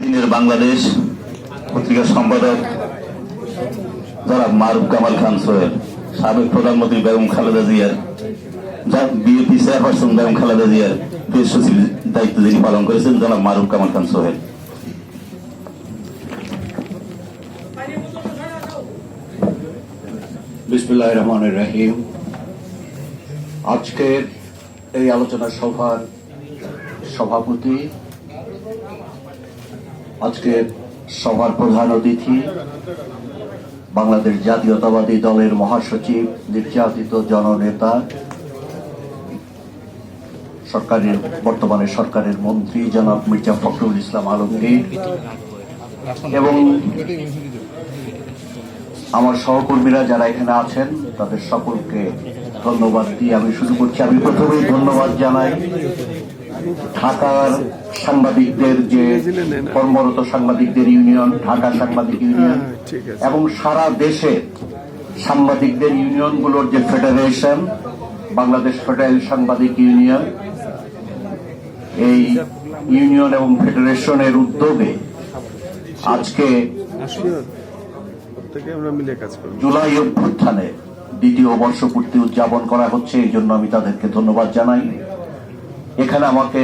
দিনের বাংলাদেশ পত্রিকার সম্পাদক জনাব মারুফ কামাল খান সোহেল, সাবেক প্রধানমন্ত্রী বেগম খালেদা জিয়ার বিএনপি চেয়ারপারসন বেগম খালেদা জিয়ার প্রেস সচিব দায়িত্ব যিনি পালন করেছেন জনাব মারুফ কামাল খান সোহেল। বিসমিল্লাহির রহমানির রহিম। আজকের এই আলোচনা সভার সভাপতি, আজকের সভার প্রধান অতিথি, বাংলাদেশ জাতীয়তাবাদী দলের মহাসচিব, নির্যাতিত জননেতা, বর্তমানে সরকারের মন্ত্রী জনাব মির্জা ফখরুল ইসলাম আলমগীর এবং আমার সহকর্মীরা যারা এখানে আছেন তাদের সকলকে ধন্যবাদ দিয়ে আমি শুরু করছি। আমি প্রথমেই ধন্যবাদ জানাই ঢাকার সাংবাদিকদের, যে কর্মরত সাংবাদিকদের ইউনিয়ন, ঢাকা সাংবাদিক ইউনিয়ন এবং সারা দেশে সাংবাদিকদের ইউনিয়নগুলোর যে ফেডারেশন, বাংলাদেশ ফেডারেল সাংবাদিক ইউনিয়ন, এই ইউনিয়ন এবং ফেডারেশনের উদ্যোগে আজকে জুলাই অভ্যুত্থানের দ্বিতীয় বর্ষপূর্তি উদযাপন করা হচ্ছে। এই জন্য আমি তাদেরকে ধন্যবাদ জানাই। এখানে আমাকে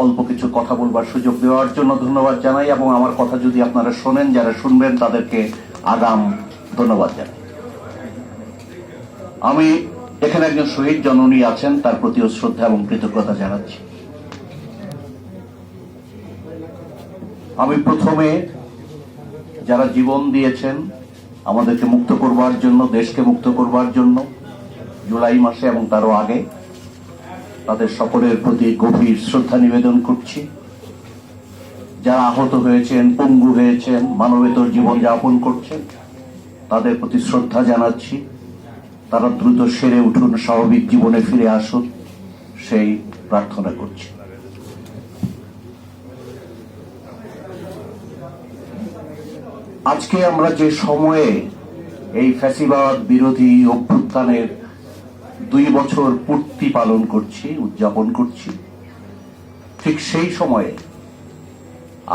অল্প কিছু কথা বলবার সুযোগ দেওয়ার জন্য ধন্যবাদ জানাই এবং আমার কথা যদি আপনারা শোনেন, যারা শুনবেন তাদেরকে আগাম ধন্যবাদ জানাই। আমি এখানে একজন শহীদ জননী আছেন, তার প্রতিও শ্রদ্ধা এবং কৃতজ্ঞতা জানাচ্ছি। আমি প্রথমে যারা জীবন দিয়েছেন আমাদেরকে মুক্ত করবার জন্য, দেশকে মুক্ত করবার জন্য জুলাই মাসে এবং তারও আগে, তাদের সকলের প্রতি গভীর শ্রদ্ধা নিবেদন করছি। যারা আহত হয়েছেন, পঙ্গু হয়েছেন, মানবেতর জীবন যাপন করছেন, তাদের প্রতি শ্রদ্ধা জানাচ্ছি। তারা দ্রুত সেরে উঠুন, স্বাভাবিক জীবনে ফিরে আসুন, সেই প্রার্থনা করছি। আজকে আমরা যে সময়ে এই ফ্যাসিবাদ বিরোধী অভ্যুত্থানের 2 বছর পূর্তি পালন করছি, উদযাপন করছি, ঠিক সেই সময়ে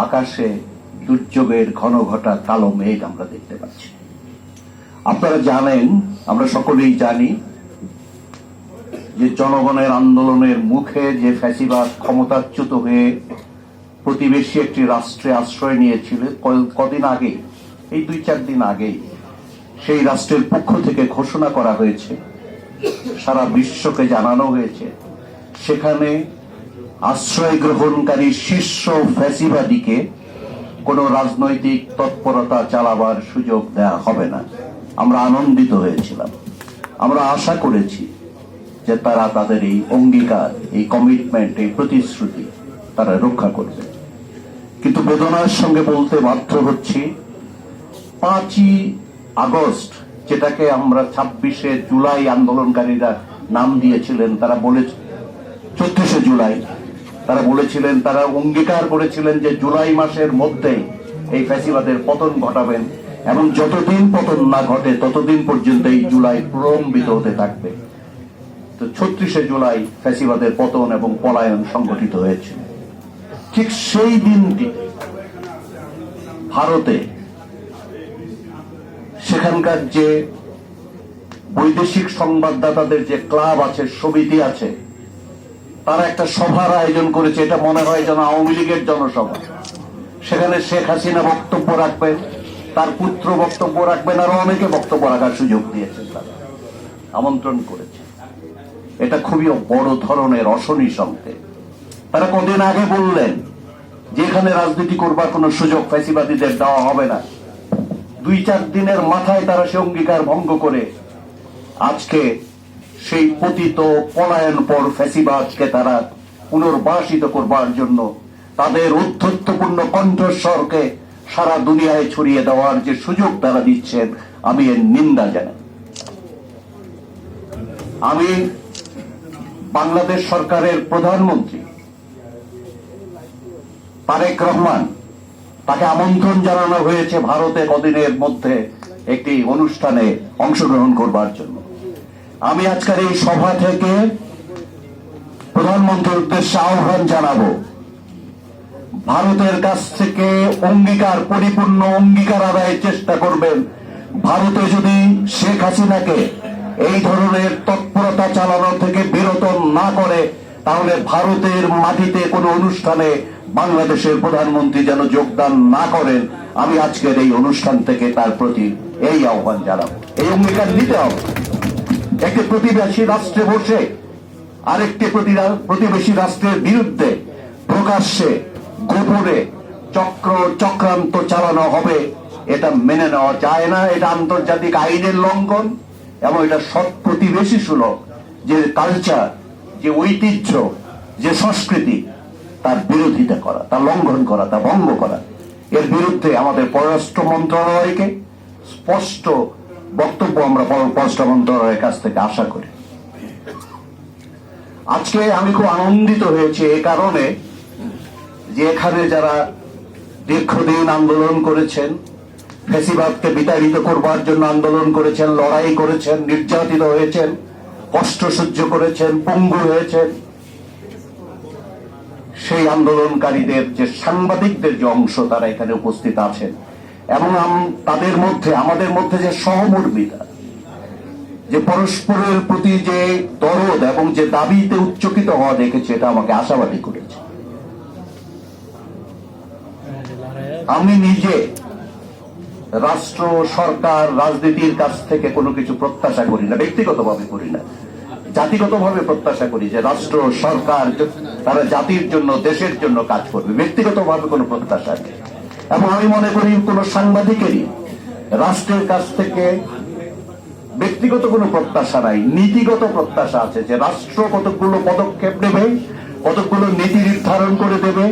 আকাশে দুর্যোগের ঘন ঘটা কালো মেঘ আমরা দেখতে পাচ্ছি। আপনারা জানেন, আমরা সকলেই জানি যে জনগণের আন্দোলনের মুখে যে ফ্যাসিবাদ ক্ষমতাচ্যুত হয়ে প্রতিবেশী একটি রাষ্ট্রে আশ্রয় নিয়েছিল কদিন আগে, এই 2-4 দিন আগেই সেই রাষ্ট্রের পক্ষ থেকে ঘোষণা করা হয়েছে, সারা বিশ্বকে জানানো হয়েছে, সেখানে আশ্রয় গ্রহণকারী শীর্ষ ফ্যাসিবাদীকে কোনো রাজনৈতিক তৎপরতা চালাবার সুযোগ দেওয়া হবে না। আমরা আনন্দিত হয়েছিলাম, আমরা আশা করেছি যে তারা তাদের এই অঙ্গীকার, এই কমিটমেন্ট, এই প্রতিশ্রুতি তারা রক্ষা করবে। কিন্তু বেদনার সঙ্গে বলতে বাধ্য হচ্ছি, 5ই আগস্ট, যেটাকে আমরা 26শে জুলাই আন্দোলনকারীরা নাম দিয়েছিলেন, তারা বলে 34শে জুলাই, তারা বলেছিলেন, তারা অঙ্গীকার করেছিলেন যে জুলাই মাসের মধ্যেই এই ফ্যাসিবাদের পতন ঘটাবেন এবং যতদিন পতন না ঘটে ততদিন পর্যন্ত এই জুলাই প্রলম্বিত হতে থাকবে। তো 36শে জুলাই ফ্যাসিবাদের পতন এবং পলায়ন সংগঠিত হয়েছিল। ঠিক সেই দিনটি ভারতে সেখানকার যে বৈদেশিক সংবাদদাতাদের যে ক্লাব আছে, সমিতি আছে, তারা একটা সভার আয়োজন করেছে। এটা মনে হয় যেন আওয়ামী লীগের জনসভা। সেখানে শেখ হাসিনা বক্তব্য রাখবেন, তার পুত্র বক্তব্য রাখবেন, আরো অনেকে বক্তব্য রাখার সুযোগ দিয়েছেন, তারা আমন্ত্রণ করেছে। এটা খুবই বড় ধরনের অশনি সংকেত। তারা কদিন আগে বললেন যে এখানে রাজনীতি করবার কোনো সুযোগ ফ্যাসিবাদীদের দেওয়া হবে না। 2-4 দিনের মাথায় তারা সে অঙ্গীকার ভঙ্গ করে আজকে সেই পতিত পলায়নপর ফ্যাসিবাদকে তারা পুনর্বাসিত করবার জন্য তাদের ঔদ্ধত্যপূর্ণ কণ্ঠস্বরকে সারা দুনিয়ায় ছড়িয়ে দেওয়ার যে সুযোগ তারা দিচ্ছেন, আমি এর নিন্দা জানাই। আমি বাংলাদেশ সরকারের প্রধানমন্ত্রী তারেক রহমান, তাকে আমন্ত্রণ জানানো হয়েছে ভারতে কদিনের মধ্যে একটি অনুষ্ঠানে অংশগ্রহণ করবার জন্য। আমি আজকের এই সভা থেকে প্রধানমন্ত্রীর উদ্দেশ্যে আহ্বান জানাবো, ভারতের কাছ থেকে পরিপূর্ণ অঙ্গীকার আদায়ের চেষ্টা করবেন। ভারতে যদি শেখ হাসিনাকে এই ধরনের তৎপরতা চালানো থেকে বিরত না করে, তাহলে ভারতের মাটিতে কোনো অনুষ্ঠানে বাংলাদেশের প্রধানমন্ত্রী যেন যোগদান না করেন। আমি আজকের এই অনুষ্ঠান থেকে তার প্রতি এই আহ্বান জানাবো। এই অঙ্গীকার নিতে হবে। একটি প্রতিবেশী রাষ্ট্রে বসে আরেকটি প্রতিবেশী রাষ্ট্রের বিরুদ্ধে প্রকাশ্যে গোপনে চক্রান্ত চালানো হবে, এটা মেনে নেওয়া যায় না। এটা আন্তর্জাতিক আইনের লঙ্ঘন এবং এটা সৎ প্রতিবেশী সুলভ যে কালচার, যে ঐতিহ্য, যে সংস্কৃতি, তার বিরোধিতা করা, তা লঙ্ঘন করা, তা ভঙ্গ করা। এর বিরুদ্ধে আমাদের পররাষ্ট্র মন্ত্রণালয়কে স্পষ্ট বক্তব্য আমরা পররাষ্ট্র মন্ত্রণালয়ের কাছ থেকে আশা করি। আজকে আমি খুব আনন্দিত হয়েছি এই কারণে যে এখানে যারা দীর্ঘদিন আন্দোলন করেছেন, ফ্যাসিবাদকে বিতাড়িত করবার জন্য আন্দোলন করেছেন, লড়াই করেছেন, নির্যাতিত হয়েছেন, কষ্ট সহ্য করেছেন, পঙ্গু হয়েছেন, সেই আন্দোলনকারীদের যে সাংবাদিকদের যে অংশ তারা এখানে উপস্থিত আছেন এবং তাদের মধ্যে আমাদের মধ্যে যে সহমর্মিতা, যে পরস্পরের প্রতি যে দরদ এবং যে দাবিতে উচ্চকিত হওয়া দেখেছে, এটা আমাকে আশাবাদী করেছে। আমি নিজে রাষ্ট্র, সরকার, রাজনীতির কাছ থেকে কোনো কিছু প্রত্যাশা করি না, ব্যক্তিগতভাবে করি না, জাতিগতভাবে প্রত্যাশা করি যে রাষ্ট্র, সরকার তারা জাতির জন্য, দেশের জন্য কাজ করবে। ব্যক্তিগতভাবে কোনো প্রত্যাশা নেই। এবং আমি মনে করি কোনো সাংবাদিকেরই রাষ্ট্রের কাছ থেকে ব্যক্তিগত কোনো প্রত্যাশা নাই, নীতিগত প্রত্যাশা আছে যে রাষ্ট্র কতগুলো পদক্ষেপ নেবে, কতগুলো নীতি নির্ধারণ করে দেবে,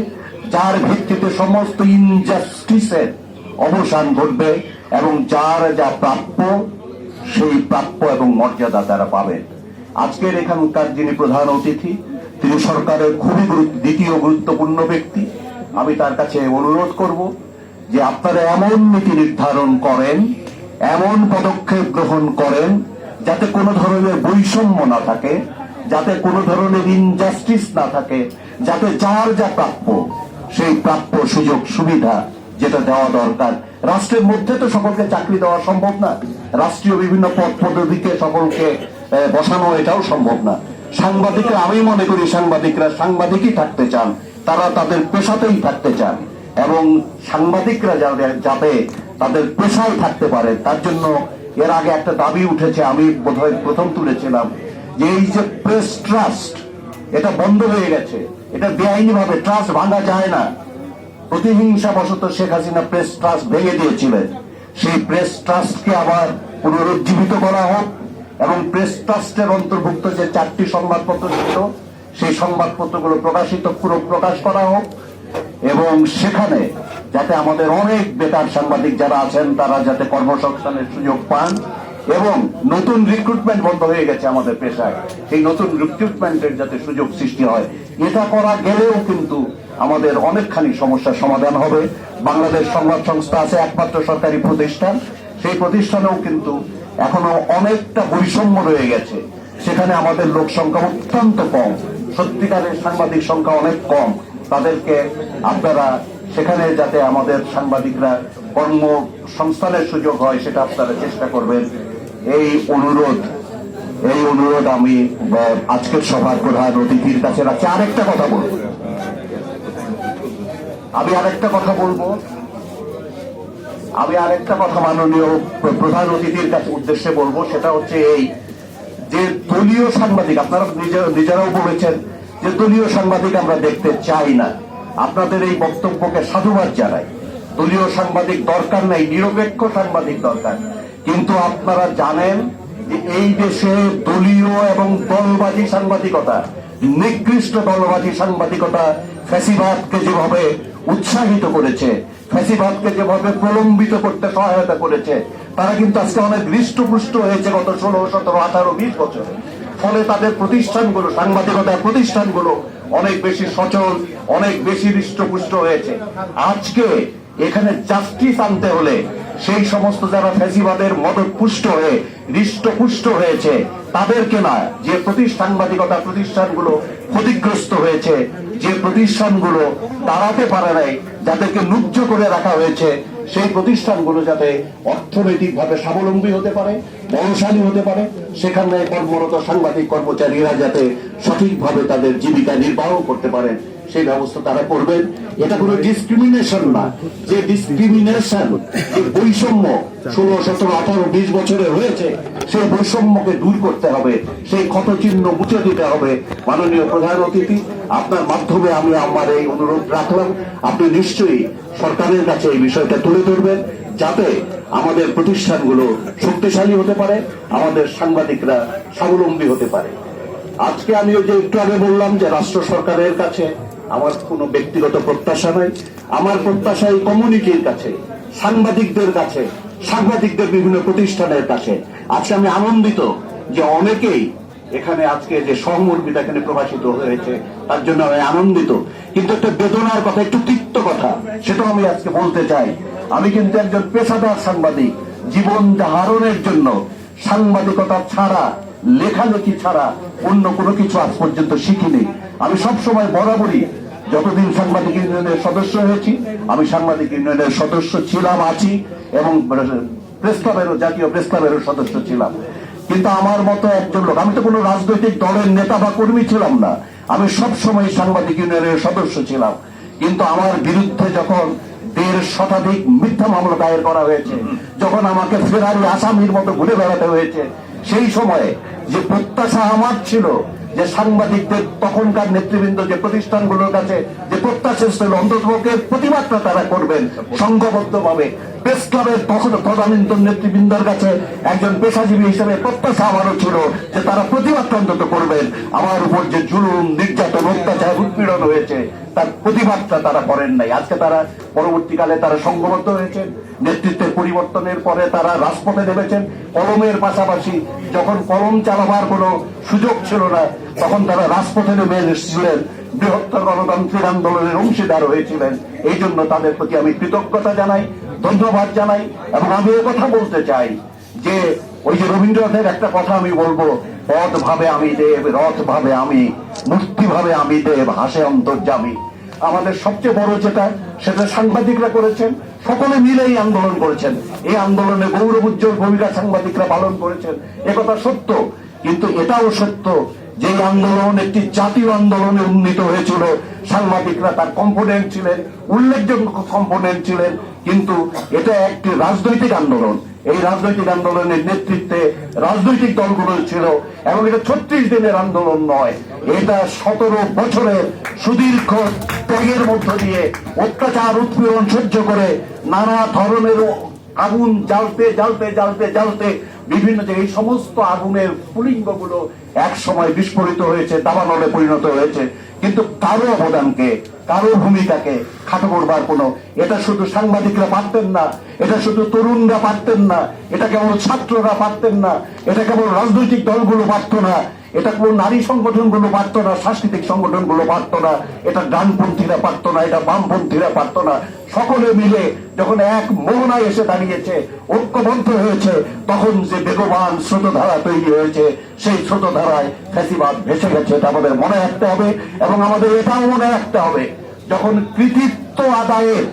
যার ভিত্তিতে সমস্ত ইনজাস্টিসের অবসান ঘটবে এবং যার যা প্রাপ্য সেই প্রাপ্য এবং মর্যাদা তারা পাবেন। আজকের এখানকার যিনি প্রধান অতিথি, তিনি সরকারের খুবই দ্বিতীয় গুরুত্বপূর্ণ ব্যক্তি। আমি তার কাছে অনুরোধ করব যে আপনারা এমন নীতি নির্ধারণ করেন, এমন পদক্ষেপ গ্রহণ করেন যাতে কোনো ধরনের বৈষম্য না থাকে, যাতে কোনো ধরনের ইনজাস্টিস না থাকে, যাতে যার যা প্রাপ্য সেই প্রাপ্য সুযোগ সুবিধা যেটা দেওয়া দরকার। রাষ্ট্রের মধ্যে তো সকলকে চাকরি দেওয়া সম্ভব না, রাষ্ট্রীয় বিভিন্ন পদ পদবিতে সকলকে বসানো এটাও সম্ভব না। সাংবাদিকরা, আমি মনে করি সাংবাদিকরা সাংবাদিকই থাকতে চান, তারা তাদের পেশাতেই থাকতে চান এবং সাংবাদিকরা যাতে তাদের পেশায় থাকতে পারে তার জন্য এর আগে একটা দাবি উঠেছে, আমি বোধহয় প্রথম তুলেছিলাম, যে এই যে প্রেস ট্রাস্ট, এটা বন্ধ হয়ে গেছে। এটা বেআইনি ভাবে ট্রাস্ট ভাঙা যায় না। প্রতিহিংসাবশত শেখ হাসিনা প্রেস ট্রাস্ট ভেঙে দিয়েছিলেন। সেই প্রেস ট্রাস্টকে আবার পুনরুজ্জীবিত করা হোক এবং প্রেস ট্রাস্টের অন্তর্ভুক্ত যে 4টি সংবাদপত্র ছিল সেই সংবাদপত্রগুলো প্রকাশ করা হোক এবং সেখানে যাতে আমাদের অনেক বেকার সাংবাদিক যারা আছেন তারা যাতে কর্মসংস্থানের সুযোগ পান এবং নতুন রিক্রুটমেন্ট বন্ধ হয়ে গেছে আমাদের পেশায়, সেই নতুন রিক্রুটমেন্টের যাতে সুযোগ সৃষ্টি হয়। এটা করা গেলেও কিন্তু আমাদের অনেকখানি সমস্যার সমাধান হবে। বাংলাদেশ সংবাদ সংস্থা আছে, একমাত্র সরকারি প্রতিষ্ঠান, সেই প্রতিষ্ঠানেও কিন্তু এখনো অনেকটা বৈষম্য রয়ে গেছে। সেখানে আমাদের লোক সংখ্যা অত্যন্ত কম, সত্যিকারের সাংবাদিক সংখ্যা অনেক কম। তাদেরকে আপনারা সেখানে যাতে আমাদের সাংবাদিকরা কর্মসংস্থানের সুযোগ হয় সেটা আপনারা চেষ্টা করবেন, এই অনুরোধ আমি আজকের সভার প্রধান অতিথির কাছে রাখছি। আরেকটা কথা মাননীয় প্রধান অতিথির কাছে উদ্দেশ্যে বলবো, সেটা হচ্ছে এই যে দলীয় সাংবাদিক, আপনারা নিজেরাও বলেছেন যে দলীয় সাংবাদিক আমরা দেখতে চাই না। আপনাদের এই বক্তব্যকে সাধুবাদ জানাই। দলীয় সাংবাদিক দরকার নাই, নিরপেক্ষ সাংবাদিক দরকার। কিন্তু আপনারা জানেন যে এই দেশে দলীয় এবং দলবাজি সাংবাদিকতা, নিকৃষ্ট দলবাজি সাংবাদিকতা ফ্যাসিবাদকে যেভাবে উৎসাহিত করেছে, ফ্যাসিবাদকে যেভাবে প্রলম্বিত করতে সহায়তা করেছে, তারা কিন্তু আজকে অনেক হৃষ্টপুষ্ট হয়েছে গত 16, 17, 18, 20 বছরে। ফলে তাদের প্রতিষ্ঠানগুলো, সাংবাদিকতার প্রতিষ্ঠানগুলো অনেক বেশি সচল, অনেক বেশি হৃষ্টপুষ্ট হয়েছে। আজকে এখানে জাস্টিস আনতে হলে সেই সমস্ত যারা ফ্যাসিবাদের মদতপুষ্ট হয়ে হৃষ্টপুষ্ট হয়েছে তাদেরকে না, যে সাংবাদিকতা প্রতিষ্ঠানগুলো ক্ষতিগ্রস্ত হয়েছে যে প্রতিষ্ঠানগুলো দাঁড়াতে পারে নাই, যাদেরকে নুজ্জ করে রাখা হয়েছে, সেই প্রতিষ্ঠানগুলো যাতে অর্থনৈতিকভাবে স্বাবলম্বী হতে পারে, বলশালী হতে পারে, সেখানে কর্মরত সাংবাদিক কর্মচারীরা যাতে সঠিকভাবে তাদের জীবিকা নির্বাহ করতে পারেন, সেই ব্যবস্থা তারা করবেন। এটা কোনো ডিসক্রিমিনেশন না, যে ডিসক্রিমিনেশন, যে বৈষম্য 16, 17, 18, 20 বছরে হয়েছে, সেই বৈষম্যকে দূর করতে হবে, সেই ক্ষতচিহ্ন মুছে দিতে হবে। মাননীয় প্রধান অতিথি, আপনার মাধ্যমে আমি আমার এই অনুরোধ রাখলাম, আপনি নিশ্চয়ই সরকারের কাছে এই বিষয়টা তুলে ধরবেন, যাতে আমাদের প্রতিষ্ঠানগুলো শক্তিশালী হতে পারে, আমাদের সাংবাদিকরা স্বাবলম্বী হতে পারে। আজকে আমি ওই যে একটু আগে বললাম যে রাষ্ট্র সরকারের কাছে আমার কোনো ব্যক্তিগত প্রত্যাশা নাই, আমার প্রত্যাশা এই কমিউনিটির কাছে, সাংবাদিকদের কাছে, সাংবাদিকদের বিভিন্ন প্রতিষ্ঠানের কাছে। আজকে আমি আনন্দিত যে অনেকেই এখানে আজকে যে সহমর্মিতা এখানে প্রকাশিত হয়েছে, তার জন্য আমি আনন্দিত। কিন্তু একটা বেদনার কথা, একটু তিক্ত কথা, সেটাও আমি আজকে বলতে চাই। আমি কিন্তু একজন পেশাদার সাংবাদিক, জীবন ধারণের জন্য সাংবাদিকতা ছাড়া, লেখালেখি ছাড়া অন্য কোনো কিছু আজ পর্যন্ত শিখিনি। আমি সবসময় বরাবরই, যতদিন সাংবাদিক ইউনিয়নের সদস্য হয়েছি, আমি সাংবাদিক ইউনিয়নের সদস্য ছিলাম, আছি, এবং প্রেস ক্লাবেরও, জাতীয় প্রেস ক্লাবেরও সদস্য ছিলাম। কিন্তু আমার মতো একজন লোক, আমি তো কোনো রাজনৈতিক দলের নেতা বা কর্মী ছিলাম না, আমি সবসময় সাংবাদিক ইউনিয়নের সদস্য ছিলাম। কিন্তু আমার বিরুদ্ধে যখন 1.5 শতাধিক মিথ্যা মামলা দায়ের করা হয়েছে, যখন আমাকে ফেরারি আসামির মতো ঘুরে বেড়াতে হয়েছে, সেই সময়ে যে প্রত্যাশা আমার ছিল যে সাংবাদিকদের, তখনকার নেতৃবৃন্দ যে প্রতিষ্ঠানগুলোর কাছে যে প্রত্যাশা ছিল, অন্ততপক্ষে প্রতিবাদটা তারা করবেন সংঘবদ্ধভাবে। প্রেস ক্লাবের তখন তদানীন্তন নেতৃবৃন্দের কাছে একজন পেশাজীবী হিসেবে প্রত্যাশা আমারও ছিল যে তারা প্রতিবাদটা অন্তত করবেন। আমার উপর যে জুলুম, নির্যাতন, অত্যাচার, উৎপীড়ন হয়েছে, তার প্রতিবাদটা তারা করেন নাই। আজকে তারা পরবর্তীকালে তারা সংঘবদ্ধ হয়েছেন, নেতৃত্বের পরিবর্তনের পরে তারা রাজপথে নেমেছেন। কলমের পাশাপাশি যখন কলম চালাবার কোনো সুযোগ ছিল না, তখন তারা রাজপথে নেমে এসেছিলেন, বৃহত্তর গণতান্ত্রিক আন্দোলনের অংশীদার হয়েছিলেন। এই জন্য তাদের প্রতি আমি কৃতজ্ঞতা জানাই, ধন্যবাদ জানাই। এবং আমি এ কথা বলতে চাই যে ওই যে রবীন্দ্রনাথের একটা কথা আমি বলবো, পথ ভাবে আমি দেব, রথ ভাবে আমি, মূর্তি ভাবে আমি দেব, হাসে অন্তর্যামী। আমাদের সবচেয়ে বড় যেটা, সেটা সাংবাদিকরা করেছেন, সকলে মিলে এই আন্দোলন করেছেন। এই আন্দোলনে গৌরব উজ্জ্বল ভূমিকা সাংবাদিকরা পালন করেছেন, একথা সত্য। কিন্তু এটাও সত্য যে এই আন্দোলন একটি জাতীয় আন্দোলনে উন্নীত হয়েছিল। সাংবাদিকরা তার কম্পোনেন্ট ছিলেন, উল্লেখযোগ্য কম্পোনেন্ট ছিলেন। কিন্তু এটা একটি রাজনৈতিক আন্দোলন। এই রাজনৈতিক আন্দোলনের নেতৃত্বে রাজনৈতিক দলগুলো ছিল, এবং এটা 36 দিনের আন্দোলন নয়, এটা 17 বছরের সুদীর্ঘ ত্যাগের মধ্য দিয়ে, অত্যাচার, উৎপীড়ন সহ্য করে, নানা ধরনের আগুন জ্বালতে জ্বালতে জ্বালতে জ্বালতে বিভিন্ন যে এই সমস্ত আগুনের স্ফুলিঙ্গগুলো এক সময় বিস্ফোরিত হয়েছে, দাবানলে পরিণত হয়েছে। কিন্তু কারো অবদানকে, কারো ভূমিকাকে খাটো করবার কোনো, এটা শুধু সাংবাদিকরা পারতেন না, এটা শুধু তরুণরা পারতেন না, এটা কেবল ছাত্ররা পারতেন না, এটা কেবল রাজনৈতিক দলগুলো পারত না, এটা কোনো নারী সংগঠনগুলো পারত না, সাংস্কৃতিক সংগঠনগুলো পারত না, এটা ডানপন্থীরা পারত না, এটা বামপন্থীরা পারত না। সকলে মিলে যখন এক মোহনায় এসে দাঁড়িয়েছে, ঐক্যবদ্ধ হয়েছে, তখন যে বেগবান স্রোতধারা তৈরি হয়েছে, সেই স্রোতধারায় ফ্যাসিবাদ ভেসে গেছে। এটা আমাদের মনে রাখতে হবে। এবং আমাদের এটাও মনে রাখতে হবে, যখন কৃতিত্ব আদায়ের,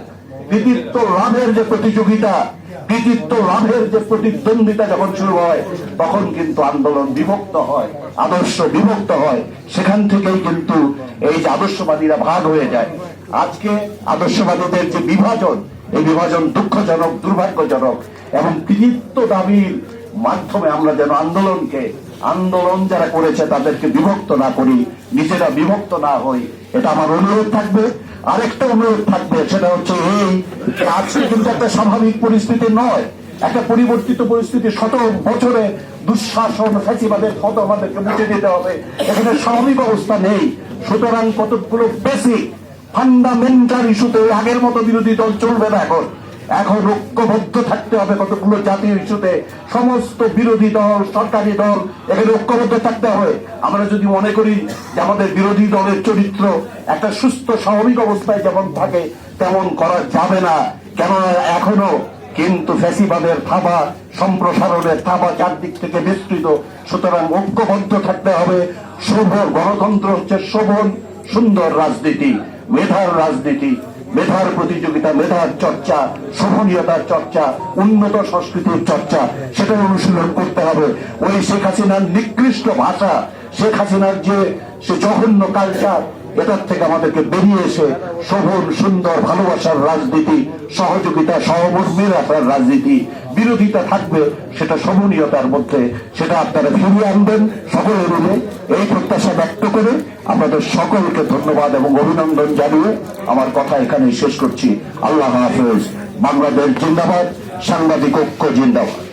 কৃতিত্ব লাভের যে প্রতিযোগিতা, কৃতিত্ব লাভের যে প্রতিদ্বন্দ্বিতা যখন শুরু হয়, তখন কিন্তু আন্দোলন বিভক্ত হয়, আদর্শ বিভক্ত হয়। সেখান থেকেই কিন্তু এই যে আদর্শবাদীরা ভাগ হয়ে যায়। আজকে আদর্শবাদীদের যে বিভাজন, এই বিভাজন দুঃখজনক, দুর্ভাগ্যজনক। এবং কৃতিত্ব দাবির মাধ্যমে আমরা যেন আন্দোলন যারা করেছে তাদেরকে বিভক্ত না করি, নিজেরা বিভক্ত না হই, এটা আমার অনুরোধ থাকবে। আরেকটা অনুরোধ থাকবে, সেটা হচ্ছে এই, আজকে কিন্তু একটা স্বাভাবিক পরিস্থিতি নয়, একটা পরিবর্তিত পরিস্থিতি। 17 বছরে দুঃশাসন, ফ্যাসিবাদের ক্ষত আমাদেরকে মুছে দিতে হবে। এখানে স্বাভাবিক অবস্থা নেই। সুতরাং কতগুলো বেসিক ফান্ডামেন্টাল ইস্যুতে আগের মতো বিরোধী দল চলবে না। এখন ঐক্যবদ্ধ থাকতে হবে কতগুলো জাতীয় ইস্যুতে। সমস্ত বিরোধী দল, সরকারি দল এখানে ঐক্যবদ্ধ থাকতে হবে। আমরা যদি মনে করি যে আমাদের বিরোধী দলের চরিত্র একটা সুস্থ স্বাভাবিক অবস্থায় যেমন থাকে তেমন করা যাবে না, কেননা এখনো কিন্তু ফ্যাসিবাদের থাবা, সম্প্রসারণের থাবা চারদিক থেকে বিস্তৃত। সুতরাং ঐক্যবদ্ধ থাকতে হবে। শোভন, গণতন্ত্র হচ্ছে শোভন, সুন্দর রাজনীতি, মেধার রাজনীতি, মেধার প্রতিযোগিতা, মেধার চর্চা, শোভনীয়তার চর্চা, উন্নত সংস্কৃতির চর্চা, সেটা অনুশীলন করতে হবে। ওই শেখ হাসিনার নিকৃষ্ট ভাষা, শেখ হাসিনার যে সে জঘন্য কালচার, এটার থেকে আমাদেরকে বেরিয়ে এসে শোভন, সুন্দর, ভালোবাসার রাজনীতি, সহযোগিতা, সহমর্মীর রাখার রাজনীতি, বিরোধিতা থাকবে সেটা শোভনীয়তার মধ্যে, সেটা আপনারা ফিরিয়ে আনবেন সকলে মিলে। এই প্রত্যাশা ব্যক্ত করে আপনাদের সকলকে ধন্যবাদ এবং অভিনন্দন জানিয়ে আমার কথা এখানেই শেষ করছি। আল্লাহ হাফেজ। বাংলাদেশ জিন্দাবাদ, সাংবাদিক ঐক্য জিন্দাবাদ।